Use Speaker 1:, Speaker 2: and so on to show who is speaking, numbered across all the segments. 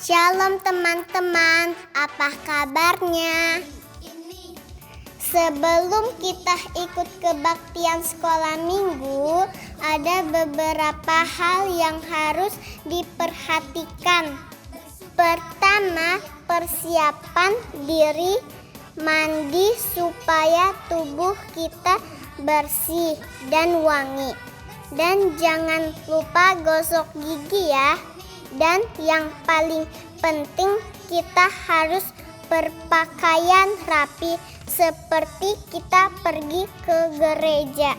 Speaker 1: Shalom teman-teman, apa kabarnya? Sebelum kita ikut kebaktian sekolah minggu, ada beberapa hal yang harus diperhatikan. Pertama, persiapan diri, mandi supaya tubuh kita bersih dan wangi. Dan jangan lupa gosok gigi ya. Dan yang paling penting, kita harus berpakaian rapi seperti kita pergi ke gereja.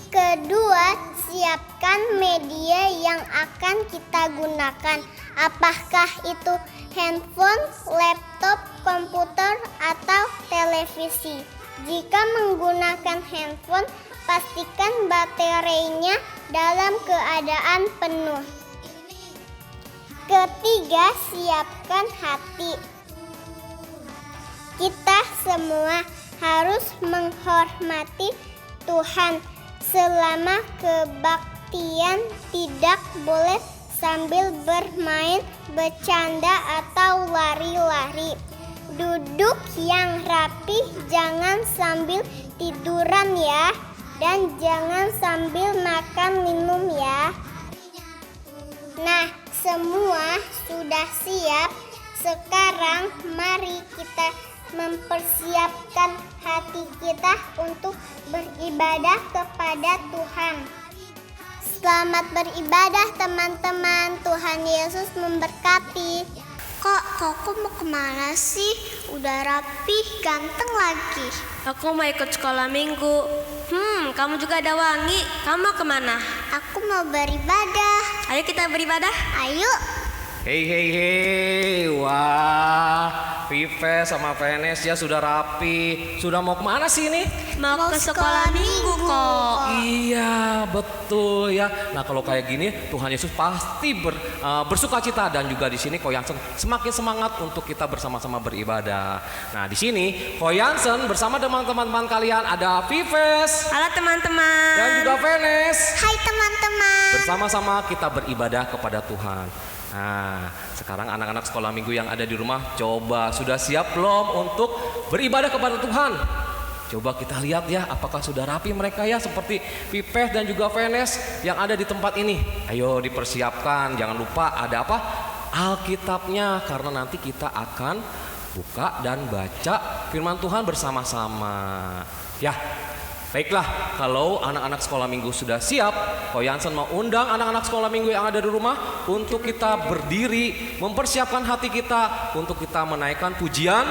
Speaker 1: Kedua, siapkan media yang akan kita gunakan. Apakah itu handphone, laptop, komputer, atau televisi? Jika menggunakan handphone, pastikan baterainya dalam keadaan penuh. Ketiga, siapkan hati. Kita semua harus menghormati Tuhan. Selama kebaktian tidak boleh sambil bermain, bercanda, atau lari-lari. Duduk yang rapi, jangan sambil tiduran ya. Dan jangan sambil makan minum ya. Nah, semua sudah siap. Sekarang mari kita mempersiapkan hati kita untuk beribadah kepada Tuhan. Selamat beribadah teman-teman. Tuhan Yesus memberkati. Kok mau kemana sih? Udah rapi, ganteng lagi.
Speaker 2: Aku mau ikut sekolah minggu. Kamu juga ada wangi. Kamu mau kemana?
Speaker 1: Aku mau beribadah.
Speaker 2: Ayo kita beribadah.
Speaker 1: Ayo.
Speaker 3: Hei, wah, Vive sama Venes ya sudah rapi. Sudah mau kemana sih ini?
Speaker 2: Mau ke sekolah minggu kok.
Speaker 3: Iya, betul ya. Nah kalau kayak gini, Tuhan Yesus pasti bersukacita dan juga di sini Koyansen semakin semangat untuk kita bersama-sama beribadah. Nah di sini Koyansen bersama teman-teman kalian ada Vives.
Speaker 2: Halo teman-teman.
Speaker 3: Dan juga Venes.
Speaker 1: Hai teman-teman.
Speaker 3: Bersama-sama kita beribadah kepada Tuhan. Nah, sekarang anak-anak sekolah minggu yang ada di rumah, coba sudah siap belum untuk beribadah kepada Tuhan? Coba kita lihat ya, apakah sudah rapi mereka ya, seperti Pipes dan juga Venes yang ada di tempat ini. Ayo dipersiapkan, jangan lupa ada apa? Alkitabnya, karena nanti kita akan buka dan baca firman Tuhan bersama-sama. Ya. Baiklah, kalau anak-anak sekolah minggu sudah siap, Koyansen mau undang anak-anak sekolah minggu yang ada di rumah untuk kita berdiri, mempersiapkan hati kita untuk kita menaikkan pujian.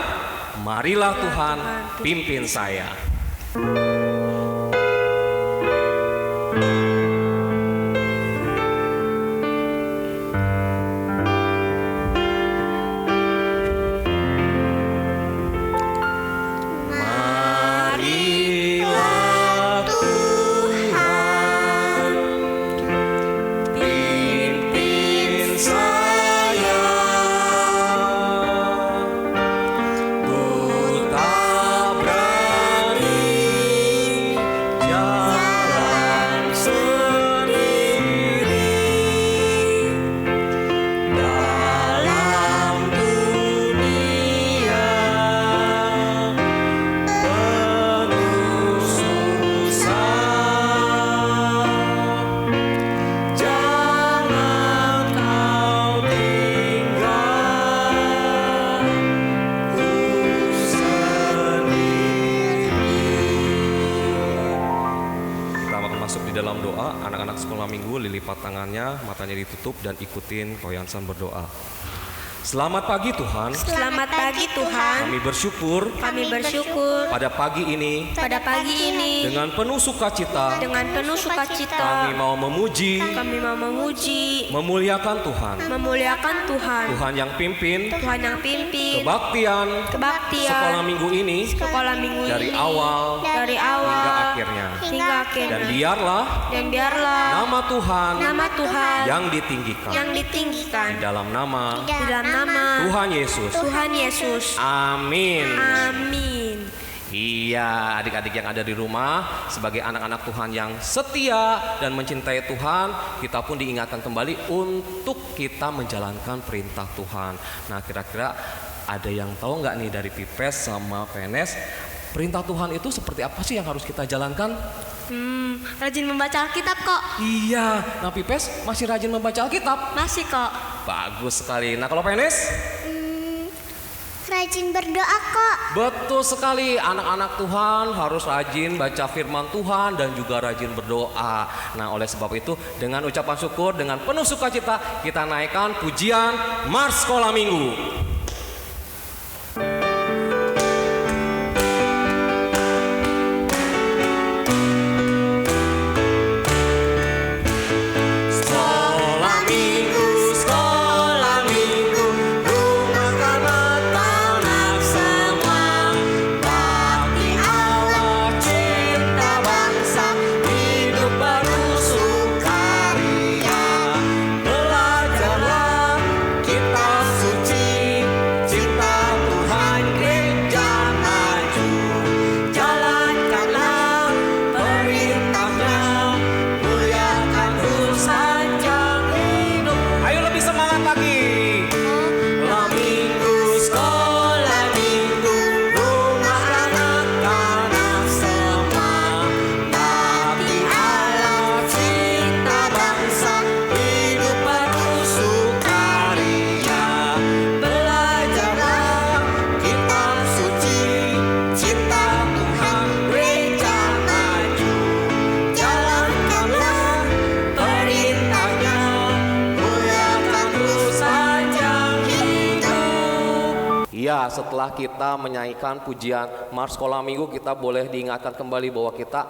Speaker 3: Marilah Tuhan pimpin saya. Anak-anak sekolah minggu lilipat tangannya, matanya ditutup dan ikutin Koyansen berdoa. Selamat pagi Tuhan.
Speaker 2: Selamat pagi Tuhan.
Speaker 3: Kami bersyukur pada pagi ini dengan penuh sukacita. Kami mau memuji. Memuliakan Tuhan. Tuhan yang pimpin. Kebaktian. Sekolah minggu ini. Dari awal. Hingga akhirnya. Dan biarlah. Nama Tuhan. Yang ditinggikan. Di dalam nama. Tuhan Yesus. Amin. Iya, adik-adik yang ada di rumah, sebagai anak-anak Tuhan yang setia dan mencintai Tuhan, kita pun diingatkan kembali untuk kita menjalankan perintah Tuhan. Nah, kira-kira ada yang tahu nggak nih dari Pipes sama Penes, perintah Tuhan itu seperti apa sih yang harus kita jalankan?
Speaker 2: Rajin membaca Alkitab kok.
Speaker 3: Iya, nah Pipes masih rajin membaca Alkitab?
Speaker 2: Masih kok.
Speaker 3: Bagus sekali. Nah kalau Penes?
Speaker 1: Rajin berdoa kok.
Speaker 3: Betul sekali, anak-anak Tuhan harus rajin baca firman Tuhan dan juga rajin berdoa. Nah oleh sebab itu dengan ucapan syukur, dengan penuh sukacita kita naikkan pujian Mars Sekolah Minggu. Ya, setelah kita menyanyikan pujian Mars Sekolah Minggu, kita boleh diingatkan kembali bahwa kita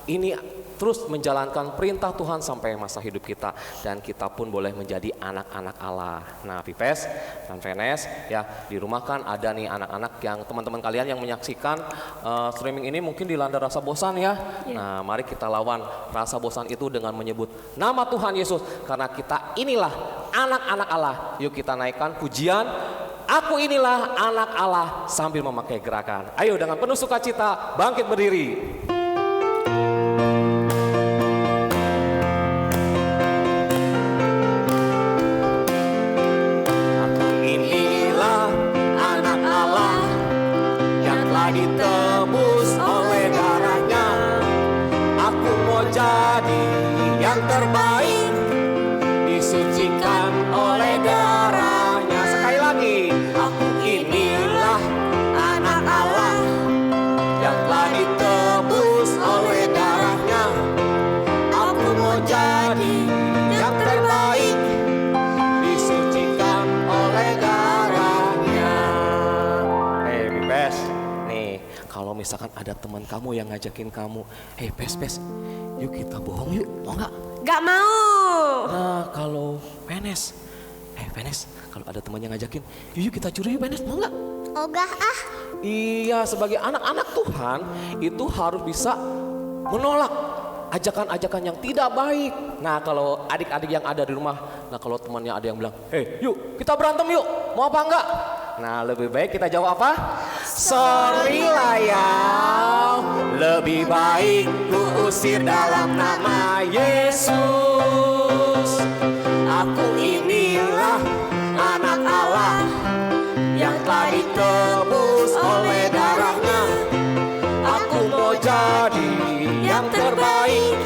Speaker 3: ini terus menjalankan perintah Tuhan sampai masa hidup kita, dan kita pun boleh menjadi anak-anak Allah. Nah, Pipes dan Venes, ya di rumah kan ada nih anak-anak yang teman-teman kalian yang menyaksikan streaming ini mungkin dilanda rasa bosan ya. Nah, mari kita lawan rasa bosan itu dengan menyebut nama Tuhan Yesus, karena kita inilah anak-anak Allah. Yuk kita naikkan pujian Aku inilah anak Allah sambil memakai gerakan. Ayo dengan penuh sukacita bangkit berdiri. Aku inilah anak Allah yang telah ditebus oleh darahnya. Aku mau jadi yang terbaik, disucikan oleh darahnya. Sekali lagi, aku inilah anak Allah yang telah ditebus oleh darahnya. Aku mau jadi yang terbaik, disucikan oleh darahnya. Pes, nih kalau misalkan ada teman kamu yang ngajakin kamu, Pes, yuk kita bohong yuk, mau nggak?
Speaker 2: Gak mau.
Speaker 3: Nah kalau Penes, kalau ada teman yang ngajakin, yuk kita curi yuk Penes, mau nggak?
Speaker 1: Ogah ah.
Speaker 3: Iya, sebagai anak-anak Tuhan itu harus bisa menolak ajakan-ajakan yang tidak baik. Nah kalau adik-adik yang ada di rumah, nah kalau temannya ada yang bilang, yuk kita berantem yuk, mau apa enggak? Nah lebih baik kita jawab apa? Sorry lah ya, lebih baik ku usir dalam nama Yesus. Aku inilah anak Allah yang telah ditebus oleh darahnya. Aku mau jadi yang terbaik,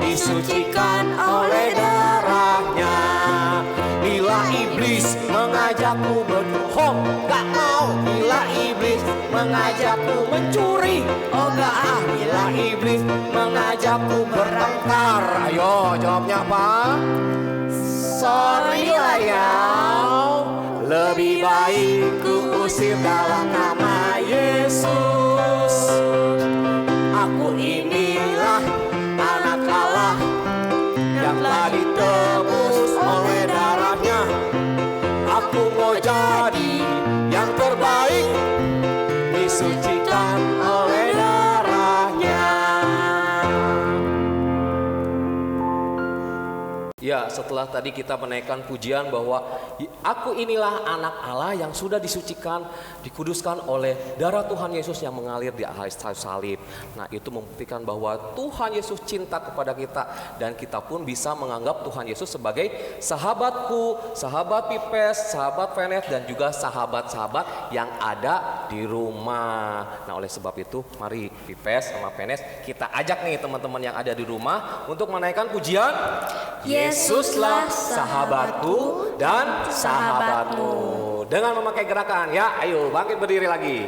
Speaker 3: disucikan oleh darahnya. Bila iblis mengajakku berbohong, gak mau. Bila iblis mengajakku mencuri, oh gak ah. Bila iblis mengajakku bertengkar, ayo jawabnya apa? Sorry lah ya, lebih baik ku usir dalam nama Yesus. Aku inilah anak Allah yang telah ditebus oleh darahnya. Aku mau jadi yang terbaik, disucikan oleh darahnya. Ya, setelah tadi kita menaikkan pujian bahwa aku inilah anak Allah yang sudah disucikan, dikuduskan oleh darah Tuhan Yesus yang mengalir di atas kayu salib. Nah, itu membuktikan bahwa Tuhan Yesus cinta kepada kita dan kita pun bisa menganggap Tuhan Yesus sebagai sahabatku, sahabat Pipes, sahabat Venet dan juga sahabat-sahabat yang ada di rumah. Nah, oleh sebab itu mari Pipes sama Venet kita ajak nih teman-teman yang ada di rumah untuk menaikkan pujian Yesuslah sahabatku dan sahabatmu. Dengan memakai gerakan ya, ayo bangkit berdiri lagi.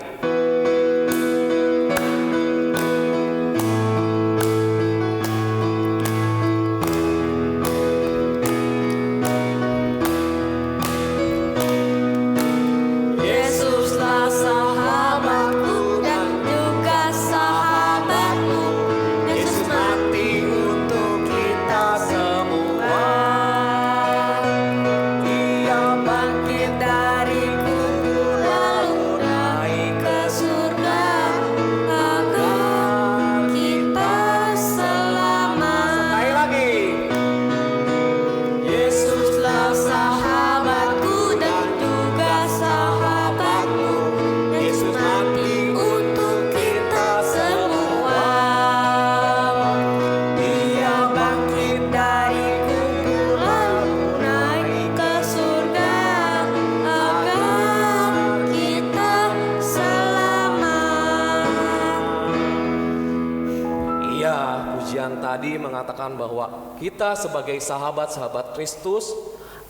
Speaker 3: Tadi mengatakan bahwa kita sebagai sahabat-sahabat Kristus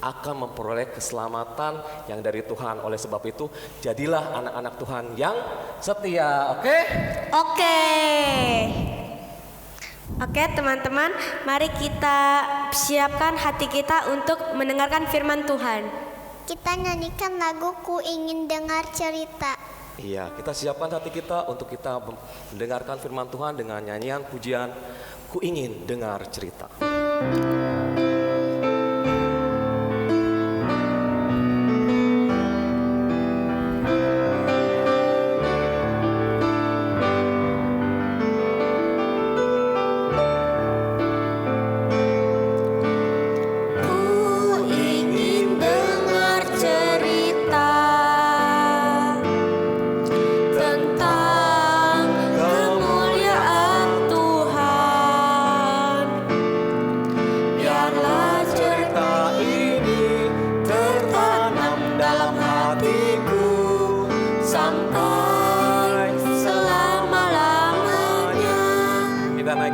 Speaker 3: akan memperoleh keselamatan yang dari Tuhan. Oleh sebab itu, jadilah anak-anak Tuhan yang setia. Oke?
Speaker 2: Oke, teman-teman, mari kita siapkan hati kita untuk mendengarkan firman Tuhan.
Speaker 1: Kita nyanyikan lagu Ku Ingin Dengar Cerita.
Speaker 3: Iya, kita siapkan hati kita untuk kita mendengarkan firman Tuhan dengan nyanyian pujian Ku Ingin Dengar Cerita.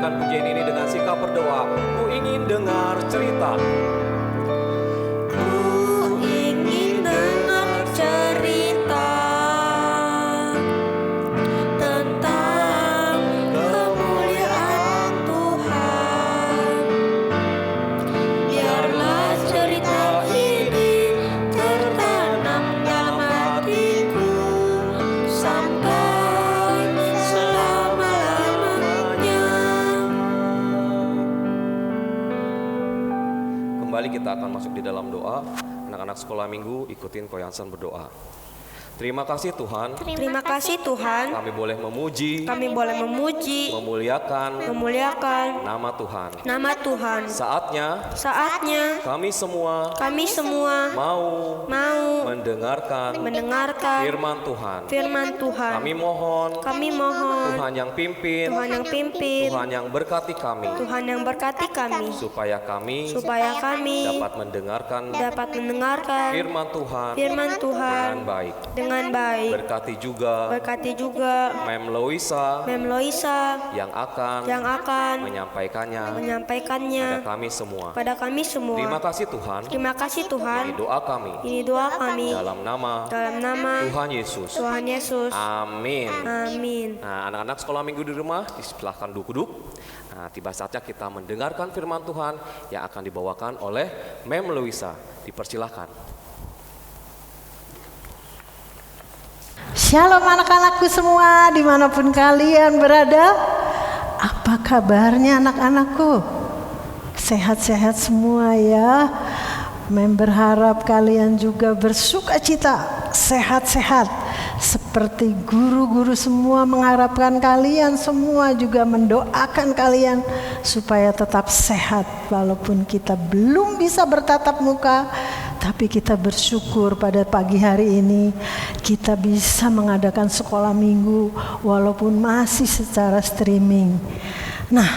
Speaker 3: Pujian ini dengan sikap berdoa. Ku ingin dengar cerita.
Speaker 2: Ku ingin dengar cerita tentang kemuliaan Tuhan. Biarlah cerita ini tertanam dalam hatiku sampai selama-lamanya.
Speaker 3: Kembali kita akan masuk di dalam doa. Anak-anak sekolah minggu ikutin Koyansan berdoa. Terima kasih Tuhan.
Speaker 2: Terima kasih Tuhan.
Speaker 3: Kami boleh memuji, memuliakan nama Tuhan. Saatnya kami semua mau mendengarkan firman Tuhan. Kami mohon Tuhan yang pimpin, Tuhan yang berkati kami, supaya kami dapat mendengarkan firman Tuhan dengan baik. Berkati juga Mem Loisa yang akan menyampaikannya pada kami semua. Terima kasih Tuhan. Ini doa kami dalam nama Tuhan Yesus. Amin. Nah, anak-anak sekolah minggu di rumah silahkan duduk. Nah, tiba saatnya kita mendengarkan firman Tuhan yang akan dibawakan oleh Mem Loisa. Dipersilahkan.
Speaker 4: Shalom anak-anakku semua dimanapun kalian berada. Apa kabarnya anak-anakku? Sehat-sehat semua ya. berharap kalian juga bersuka cita, sehat-sehat. Seperti guru-guru semua mengharapkan kalian semua juga mendoakan kalian supaya tetap sehat. Walaupun kita belum bisa bertatap muka, tapi kita bersyukur pada pagi hari ini kita bisa mengadakan sekolah minggu walaupun masih secara streaming. Nah,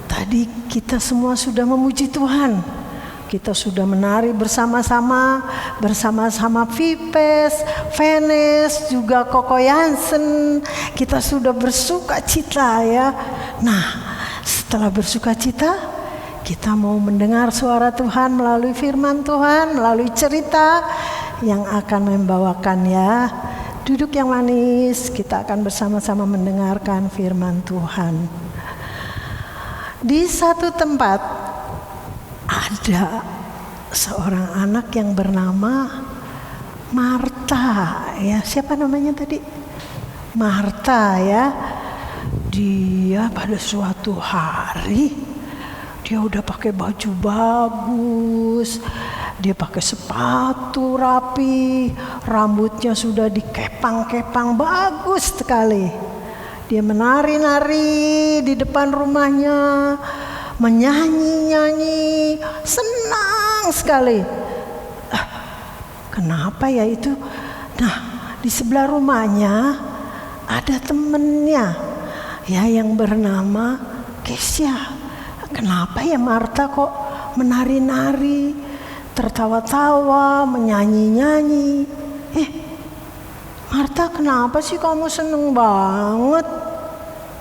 Speaker 4: tadi kita semua sudah memuji Tuhan. Kita sudah menari bersama-sama Vipes, Venes, juga Koko Yansen. Kita sudah bersuka cita ya. Nah, setelah bersuka cita, kita mau mendengar suara Tuhan melalui firman Tuhan, melalui cerita yang akan membawakan ya. Duduk yang manis, kita akan bersama-sama mendengarkan firman Tuhan. Di satu tempat ada seorang anak yang bernama Marta ya. Siapa namanya tadi? Marta ya. Dia pada suatu hari dia udah pakai baju bagus, dia pakai sepatu rapi, rambutnya sudah dikepang-kepang bagus sekali. Dia menari-nari di depan rumahnya, menyanyi-nyanyi, senang sekali. Kenapa ya itu? Nah, di sebelah rumahnya ada temennya ya yang bernama Kesya. Kenapa ya Marta kok menari-nari, tertawa-tawa, menyanyi-nyanyi? Marta, kenapa sih kamu seneng banget?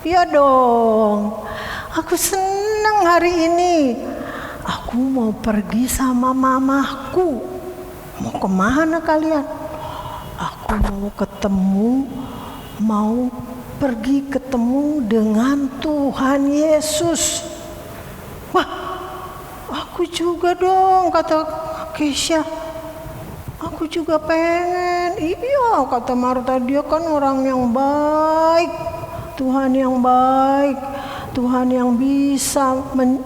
Speaker 4: Ya dong, aku seneng hari ini. Aku mau pergi sama mamaku. Mau kemana kalian? Aku mau pergi ketemu dengan Tuhan Yesus. Wah, aku juga dong, kata Kesya. Aku juga pengen. Iya, kata Marta, dia kan orang yang baik. Tuhan yang baik, Tuhan yang bisa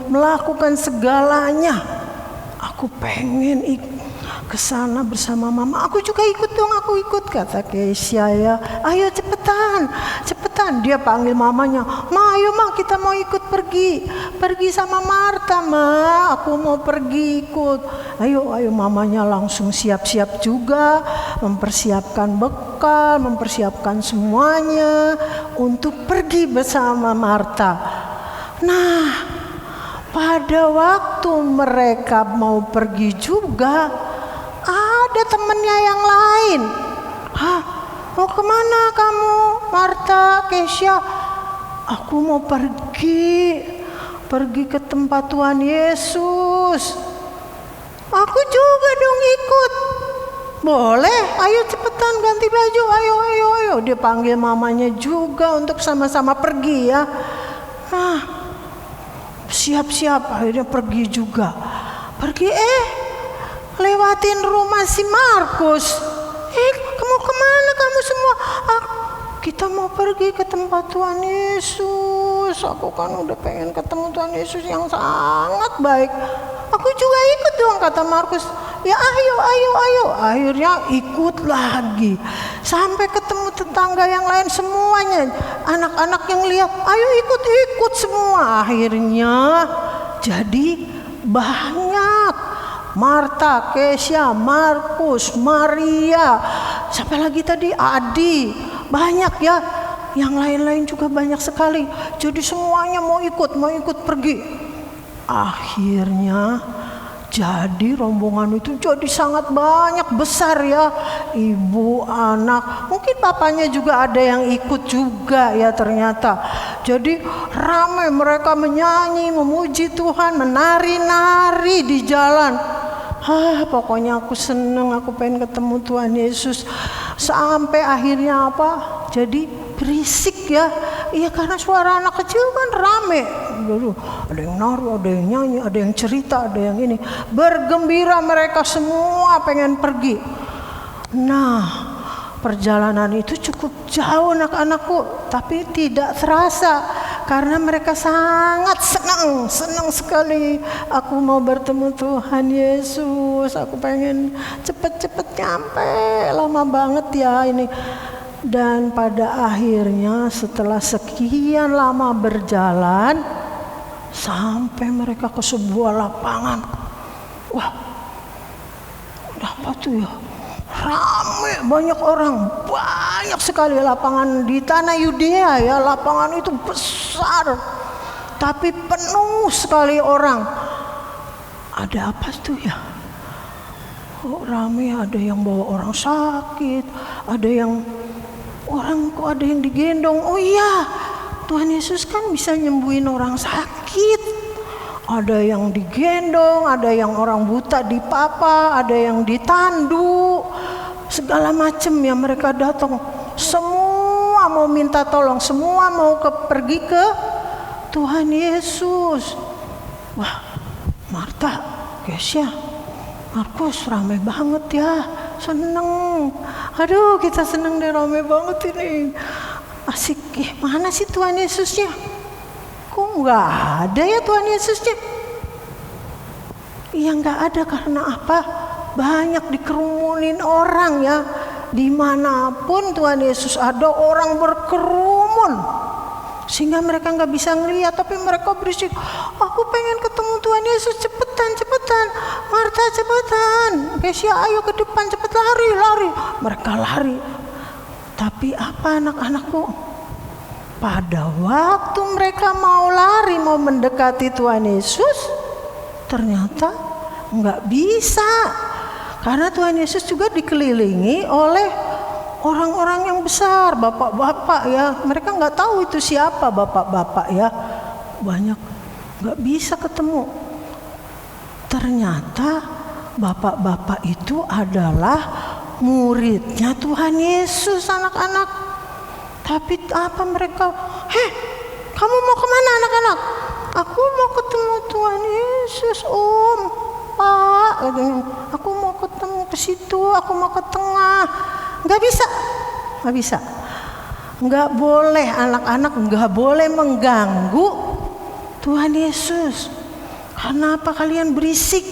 Speaker 4: melakukan segalanya. Aku pengen ke sana bersama mama. Aku juga ikut dong, aku ikut, kata Kesya ya. Ayo cepetan. Dia panggil mamanya. Ma, ayo ma, kita mau ikut pergi sama Marta ma. Aku mau pergi ikut. Ayo mamanya langsung siap-siap juga, mempersiapkan bekal, mempersiapkan semuanya untuk pergi bersama Marta. Nah, pada waktu mereka mau pergi juga, ada temennya yang lain. Hah, mau kemana kamu, Marta, Kesya? Aku mau pergi ke tempat Tuhan Yesus. Aku juga dong ikut. Boleh, ayo cepetan ganti baju, ayo. Dia panggil mamanya juga untuk sama-sama pergi ya. Nah, siap-siap akhirnya pergi juga. Lewatin rumah si Markus. Kamu kemana kamu semua? Kita mau pergi ke tempat Tuhan Yesus. Aku kan udah pengen ketemu Tuhan Yesus yang sangat baik. Aku juga ikut dong, kata Markus. Ya ayo. Akhirnya ikut lagi. Sampai ketemu tetangga yang lain semuanya. Anak-anak yang lihat, ayo ikut semua. Akhirnya jadi banyak. Marta, Kesya, Markus, Maria, siapa lagi tadi? Adi, banyak ya. Yang lain-lain juga banyak sekali. Jadi semuanya mau ikut pergi. Akhirnya jadi rombongan itu jadi sangat banyak, besar ya. Ibu, anak, mungkin papanya juga ada yang ikut juga ya ternyata. Jadi ramai, mereka menyanyi, memuji Tuhan, menari-nari di jalan. Pokoknya aku seneng, aku pengen ketemu Tuhan Yesus. Sampai akhirnya apa? Jadi berisik ya. Iya, karena suara anak kecil kan rame. Ada yang nari, ada yang nyanyi, ada yang cerita, ada yang ini. Bergembira mereka semua pengen pergi. Nah, perjalanan itu cukup jauh anak-anakku, tapi tidak terasa karena mereka sangat senang sekali. Aku mau bertemu Tuhan Yesus, aku pengen cepet-cepet nyampe, lama banget ya ini. Dan pada akhirnya setelah sekian lama berjalan, sampai mereka ke sebuah lapangan. Wah, apa tuh ya? Ramai, banyak orang, banyak sekali lapangan di tanah Yudea ya. Lapangan itu besar, tapi penuh sekali orang. Ada apa tuh ya? Oh, ramai, ada yang bawa orang sakit, ada yang kok ada yang digendong. Oh iya, Tuhan Yesus kan bisa nyembuhin orang sakit. Ada yang digendong, ada yang orang buta dipapa, ada yang ditandu, segala macam ya. Mereka datang, semua mau minta tolong, semua mau pergi ke Tuhan Yesus. Wah, Marta, Kesya, Markus, ramai banget ya, seneng. Aduh, kita seneng deh, ramai banget ini. Asik, mana sih Tuhan Yesusnya? Kok nggak ada ya Tuhan Yesusnya? Ya nggak ada, karena apa? Banyak dikerumunin orang ya. Dimanapun Tuhan Yesus ada, orang berkerumun, sehingga mereka nggak bisa ngeliat. Tapi mereka berisik, aku pengen ketemu Tuhan Yesus, cepetan, Marta cepetan, Kesya ayo ke depan, cepet lari. Mereka lari. Tapi apa anak-anakku? Pada waktu mereka mau lari, mau mendekati Tuhan Yesus, ternyata nggak bisa. Karena Tuhan Yesus juga dikelilingi oleh orang-orang yang besar, bapak-bapak ya. Mereka nggak tahu itu siapa bapak-bapak ya. Banyak, nggak bisa ketemu. Ternyata bapak-bapak itu adalah muridnya Tuhan Yesus, anak-anak. Tapi apa mereka? Kamu mau kemana anak-anak? Aku mau ketemu Tuhan Yesus, Om, Pak. Aku mau ketemu ke situ, aku mau ke tengah. Nggak bisa. Nggak boleh, anak-anak nggak boleh mengganggu Tuhan Yesus. Karena apa? Kalian berisik.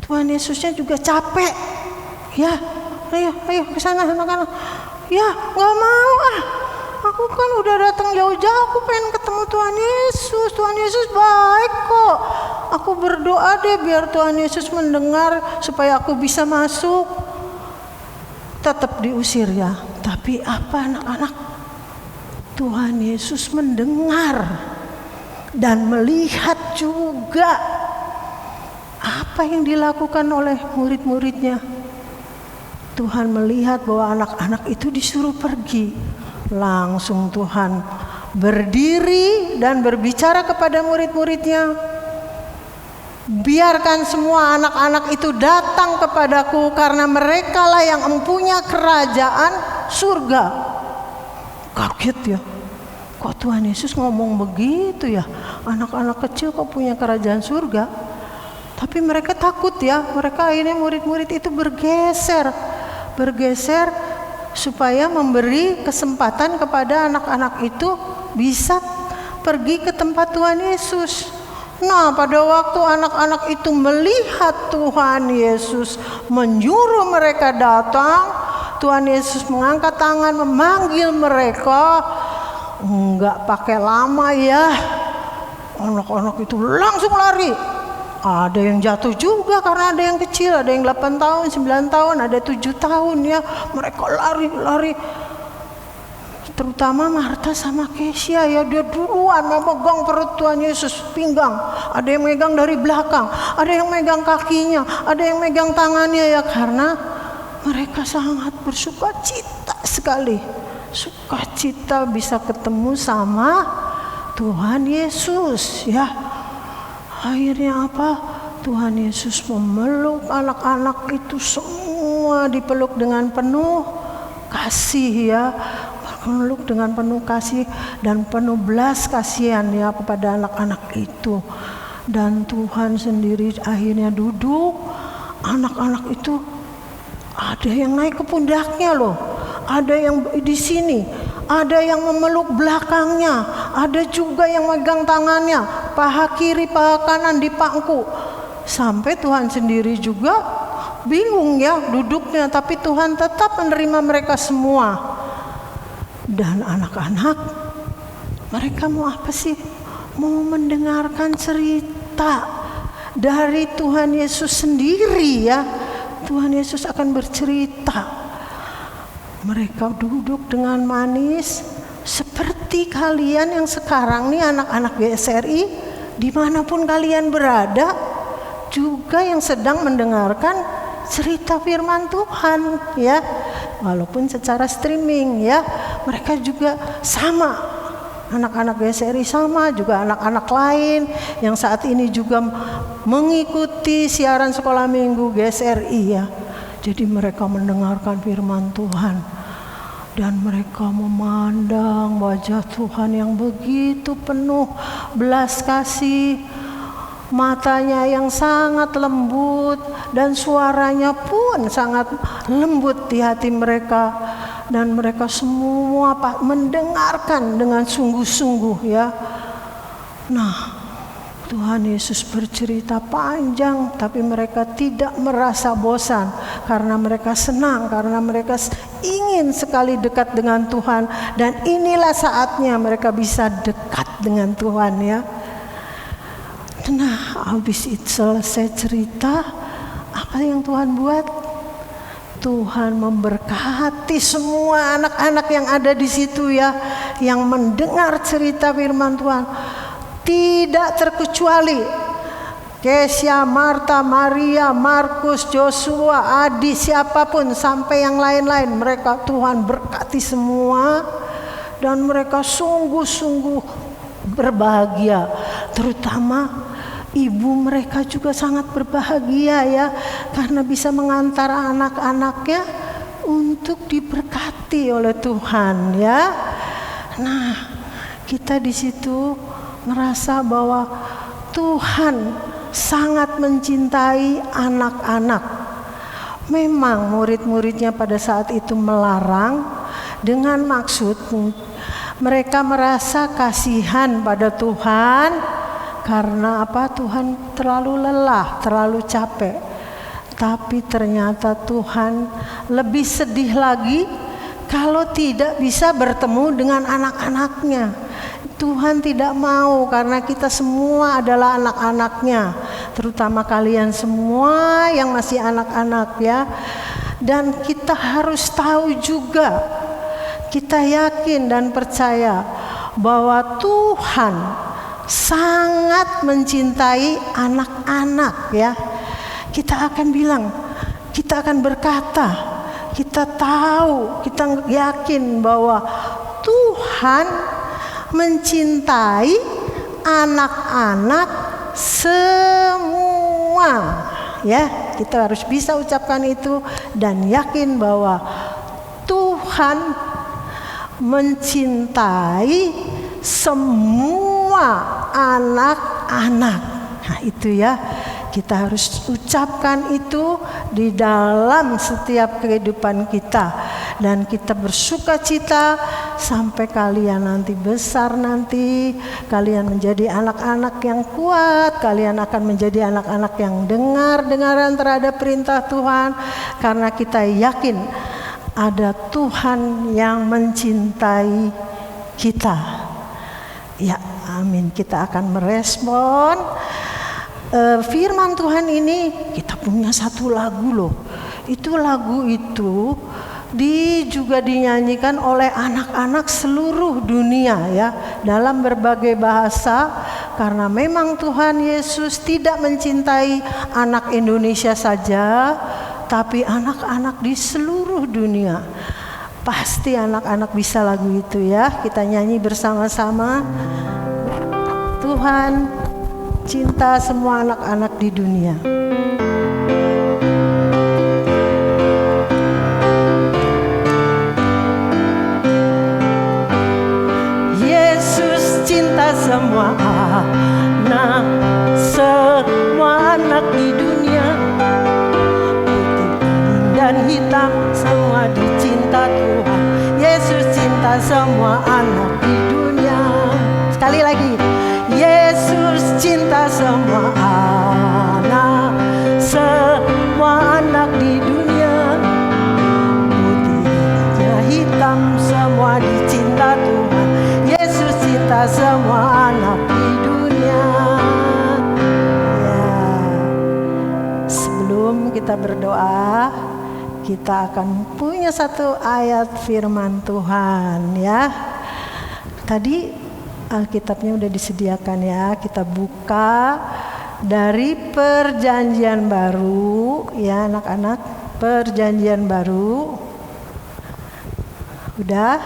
Speaker 4: Tuhan Yesusnya juga capek. Ya, ayo ke sana anak-anak. Ya, nggak mau aku kan udah datang jauh-jauh, aku pengen ketemu Tuhan Yesus. Tuhan Yesus baik kok. Aku berdoa deh biar Tuhan Yesus mendengar supaya aku bisa masuk. Tetap diusir ya. Tapi apa anak-anak? Tuhan Yesus mendengar dan melihat juga apa yang dilakukan oleh murid-muridnya. Tuhan melihat bahwa anak-anak itu disuruh pergi. Langsung Tuhan berdiri dan berbicara kepada murid-muridnya. Biarkan semua anak-anak itu datang kepadaku, karena merekalah yang mempunyai kerajaan surga. Kaget ya. Kok Tuhan Yesus ngomong begitu ya? Anak-anak kecil kok punya kerajaan surga? Tapi mereka takut ya. Mereka akhirnya murid-murid itu bergeser supaya memberi kesempatan kepada anak-anak itu bisa pergi ke tempat Tuhan Yesus. Nah, pada waktu anak-anak itu melihat Tuhan Yesus menyuruh mereka datang, Tuhan Yesus mengangkat tangan memanggil mereka. Enggak pakai lama ya, anak-anak itu langsung lari. Ada yang jatuh juga karena ada yang kecil, ada yang 8 tahun, 9 tahun, ada 7 tahun ya. Mereka lari. Terutama Marta sama Kesya ya, dia duluan memegang perut Tuhan Yesus, pinggang. Ada yang megang dari belakang, ada yang megang kakinya, ada yang megang tangannya ya, karena mereka sangat bersukacita sekali. Sukacita bisa ketemu sama Tuhan Yesus ya. Akhirnya apa? Tuhan Yesus memeluk anak-anak itu semua, dipeluk dengan penuh kasih ya. Meluk dengan penuh kasih dan penuh belas kasihan ya kepada anak-anak itu. Dan Tuhan sendiri akhirnya duduk. Anak-anak itu ada yang naik ke pundaknya loh, ada yang di sini, ada yang memeluk belakangnya, ada juga yang megang tangannya, paha kiri, paha kanan dipangku. Sampai Tuhan sendiri juga bingung ya duduknya, tapi Tuhan tetap menerima mereka semua. Dan anak-anak, mereka mau apa sih? Mau mendengarkan cerita dari Tuhan Yesus sendiri ya. Tuhan Yesus akan bercerita. Mereka duduk dengan manis seperti kalian yang sekarang nih anak-anak GSRI, dimanapun kalian berada, juga yang sedang mendengarkan cerita firman Tuhan ya. Walaupun secara streaming ya, mereka juga sama. Anak-anak GSRI sama, juga anak-anak lain yang saat ini juga mengikuti siaran sekolah minggu GSRI ya. Jadi mereka mendengarkan firman Tuhan dan mereka memandang wajah Tuhan yang begitu penuh belas kasih, matanya yang sangat lembut dan suaranya pun sangat lembut di hati mereka. Dan mereka semua mendengarkan dengan sungguh-sungguh ya. Nah, Tuhan Yesus bercerita panjang, tapi mereka tidak merasa bosan karena mereka senang, karena mereka ingin sekali dekat dengan Tuhan. Dan inilah saatnya mereka bisa dekat dengan Tuhan ya. Nah, habis itu selesai cerita, apa yang Tuhan buat? Tuhan memberkati semua anak-anak yang ada di situ ya, yang mendengar cerita firman Tuhan. Tidak terkecuali Kesya, Marta, Maria, Markus, Joshua, Adi, siapapun sampai yang lain-lain, mereka Tuhan berkati semua dan mereka sungguh-sungguh berbahagia. Terutama ibu mereka juga sangat berbahagia ya, karena bisa mengantar anak-anaknya untuk diberkati oleh Tuhan ya. Nah, kita di situ merasa bahwa Tuhan sangat mencintai anak-anak. Memang murid-muridnya pada saat itu melarang dengan maksud mereka merasa kasihan pada Tuhan. Karena apa? Tuhan terlalu lelah, terlalu capek. Tapi ternyata Tuhan lebih sedih lagi kalau tidak bisa bertemu dengan anak-anaknya. Tuhan tidak mau, karena kita semua adalah anak-anaknya. Terutama kalian semua yang masih anak-anak ya. Dan kita harus tahu juga, kita yakin dan percaya bahwa Tuhan sangat mencintai anak-anak ya. Kita akan bilang, kita akan berkata, kita tahu, kita yakin bahwa Tuhan mencintai anak-anak semua ya. Kita harus bisa ucapkan itu dan yakin bahwa Tuhan mencintai semua anak-anak. Nah itu ya, kita harus ucapkan itu di dalam setiap kehidupan kita. Dan kita bersuka cita sampai kalian nanti besar, nanti kalian menjadi anak-anak yang kuat. Kalian akan menjadi anak-anak yang dengar-dengaran terhadap perintah Tuhan. Karena kita yakin ada Tuhan yang mencintai kita. Ya, amin. Kita akan merespon firman Tuhan ini. Kita punya satu lagu loh. Itu lagu itu juga dinyanyikan oleh anak-anak seluruh dunia ya, dalam berbagai bahasa. Karena memang Tuhan Yesus tidak mencintai anak Indonesia saja, tapi anak-anak di seluruh dunia. Pasti anak-anak bisa lagu itu ya. Kita nyanyi bersama-sama. Tuhan cinta semua anak-anak di dunia. Yesus cinta semua anak di dunia. Putih dan hitam semua dicinta Tuhan. Yesus cinta semua anak di dunia. sebelum kita berdoa, kita akan punya satu ayat firman Tuhan ya. Tadi Alkitabnya udah disediakan ya. Kita buka dari Perjanjian Baru ya anak-anak. Perjanjian Baru. Udah.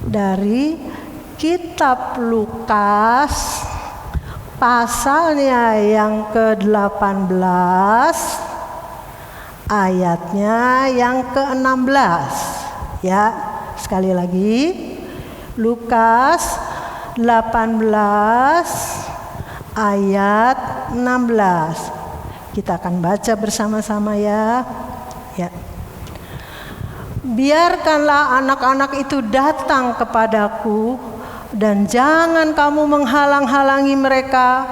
Speaker 4: Dari Kitab Lukas pasalnya yang ke-18 ayatnya yang ke-16 ya. Sekali lagi Lukas 18 ayat 16. Kita akan baca bersama-sama ya. Ya. Biarkanlah anak-anak itu datang kepadaku dan jangan kamu menghalang-halangi mereka,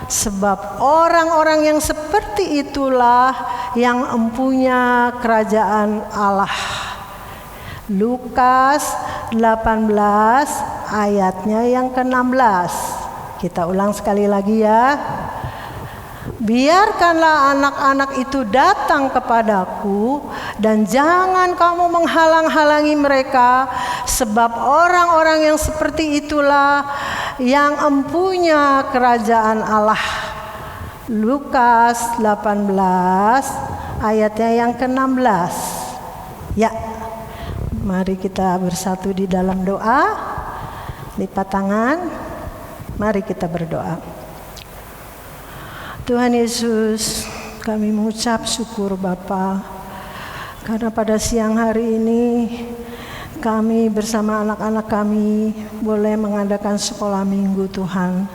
Speaker 4: sebab orang-orang yang seperti itulah yang empunya kerajaan Allah. Lukas 18 ayatnya yang ke-16. Kita ulang sekali lagi ya. Biarkanlah anak-anak itu datang kepadaku dan jangan kamu menghalang-halangi mereka, sebab orang-orang yang seperti itulah yang empunya kerajaan Allah. Lukas 18 ayatnya yang ke-16. Ya, mari kita bersatu di dalam doa. Lipat tangan, mari kita berdoa. Tuhan Yesus, kami mengucap syukur Bapa, karena pada siang hari ini kami bersama anak-anak kami boleh mengadakan sekolah minggu Tuhan.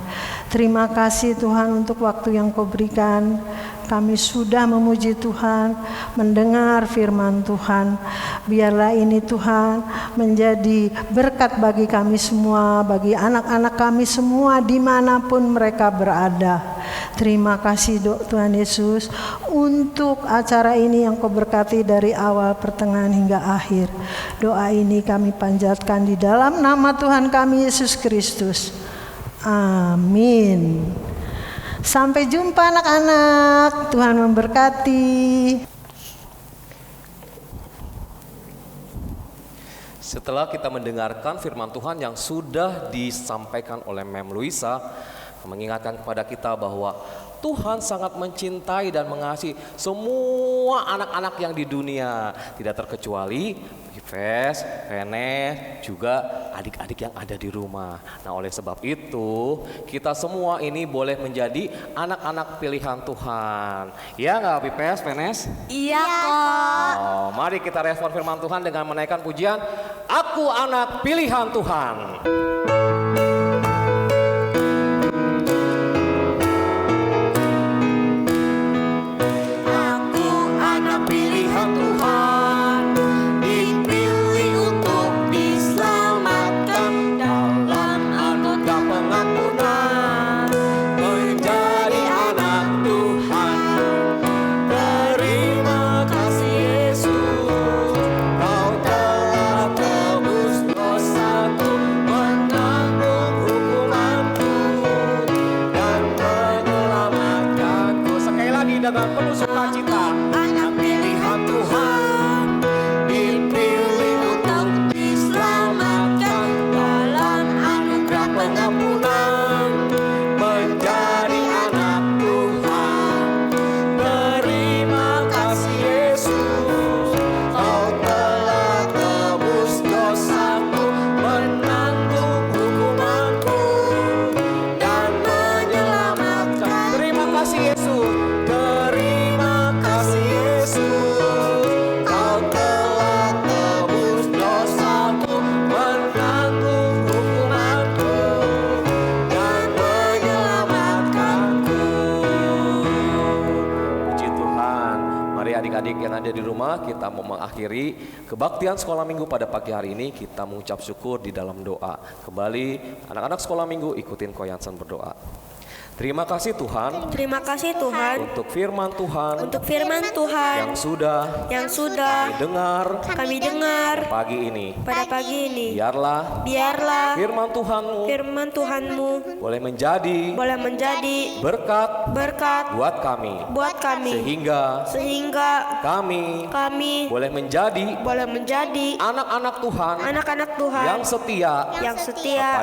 Speaker 4: Terima kasih Tuhan untuk waktu yang Kau berikan. Kami sudah memuji Tuhan, mendengar firman Tuhan. Biarlah ini Tuhan menjadi berkat bagi kami semua, bagi anak-anak kami semua dimanapun mereka berada. Terima kasih Tuhan Yesus untuk acara ini yang Kau berkati dari awal, pertengahan hingga akhir. Doa ini kami panjatkan di dalam nama Tuhan kami Yesus Kristus. Amin. Sampai jumpa anak-anak. Tuhan memberkati.
Speaker 3: Setelah kita mendengarkan firman Tuhan yang sudah disampaikan oleh Mem Luisa, mengingatkan kepada kita bahwa Tuhan sangat mencintai dan mengasihi semua anak-anak yang di dunia, tidak terkecuali Yves, Renes, juga adik-adik yang ada di rumah. Nah, oleh sebab itu kita semua ini boleh menjadi anak-anak pilihan Tuhan. Ya nggak Yves, Renes?
Speaker 2: Iya kok.
Speaker 3: Oh, mari kita respon firman Tuhan dengan menaikkan pujian, Aku anak pilihan Tuhan. Dengan penuh sukacita, anak pilihan Tuhan, dipilih untuk diselamatkan dalam anugerah pengampunan, menjadi anak Tuhan. Terima kasih Yesus, Kau telah tebus dosaku, menanggung hukumanku, dan menyelamatkan. Terima kasih Yesus. Adik-adik yang ada di rumah, kita mau mengakhiri kebaktian sekolah minggu pada pagi hari ini. Kita mengucap syukur di dalam doa. Kembali anak-anak sekolah minggu ikutin Ko Yansen berdoa. Terima kasih Tuhan
Speaker 2: Terima kasih Tuhan
Speaker 3: untuk firman Tuhan
Speaker 2: untuk firman Tuhan
Speaker 3: yang sudah
Speaker 2: yang sudah
Speaker 3: dengar
Speaker 2: kami dengar
Speaker 3: pagi ini.
Speaker 2: pada pagi ini.
Speaker 3: Biarlah
Speaker 2: Biarlah
Speaker 3: firman Tuhan-Mu
Speaker 2: firman Tuhan-Mu
Speaker 3: boleh menjadi
Speaker 2: boleh menjadi
Speaker 3: berkat
Speaker 2: buat
Speaker 3: buat kami,
Speaker 2: sehingga
Speaker 3: kami
Speaker 2: boleh menjadi
Speaker 3: anak-anak Tuhan
Speaker 2: anak-anak Tuhan
Speaker 3: yang setia
Speaker 2: setia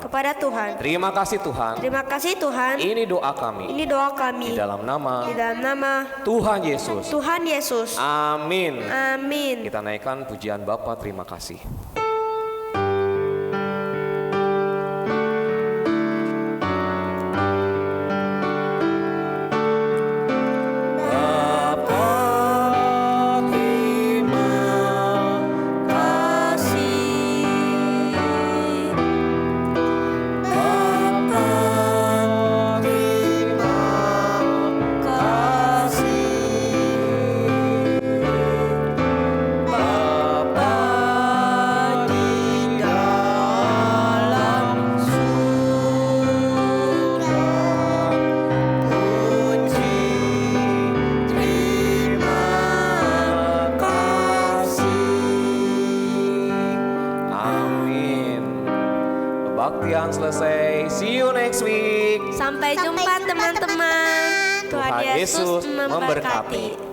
Speaker 3: kepada Tuhan. Terima kasih Tuhan.
Speaker 2: Terima kasih Tuhan.
Speaker 3: Ini doa kami
Speaker 2: Ini doa kami
Speaker 3: di dalam nama
Speaker 2: Tuhan
Speaker 3: Yesus.
Speaker 2: Yesus.
Speaker 3: Amin.
Speaker 2: Amin.
Speaker 3: Kita naikkan pujian Bapa, terima kasih. Kebaktian selesai. See you next week.
Speaker 2: Sampai jumpa teman-teman. Tuhan Yesus memberkati.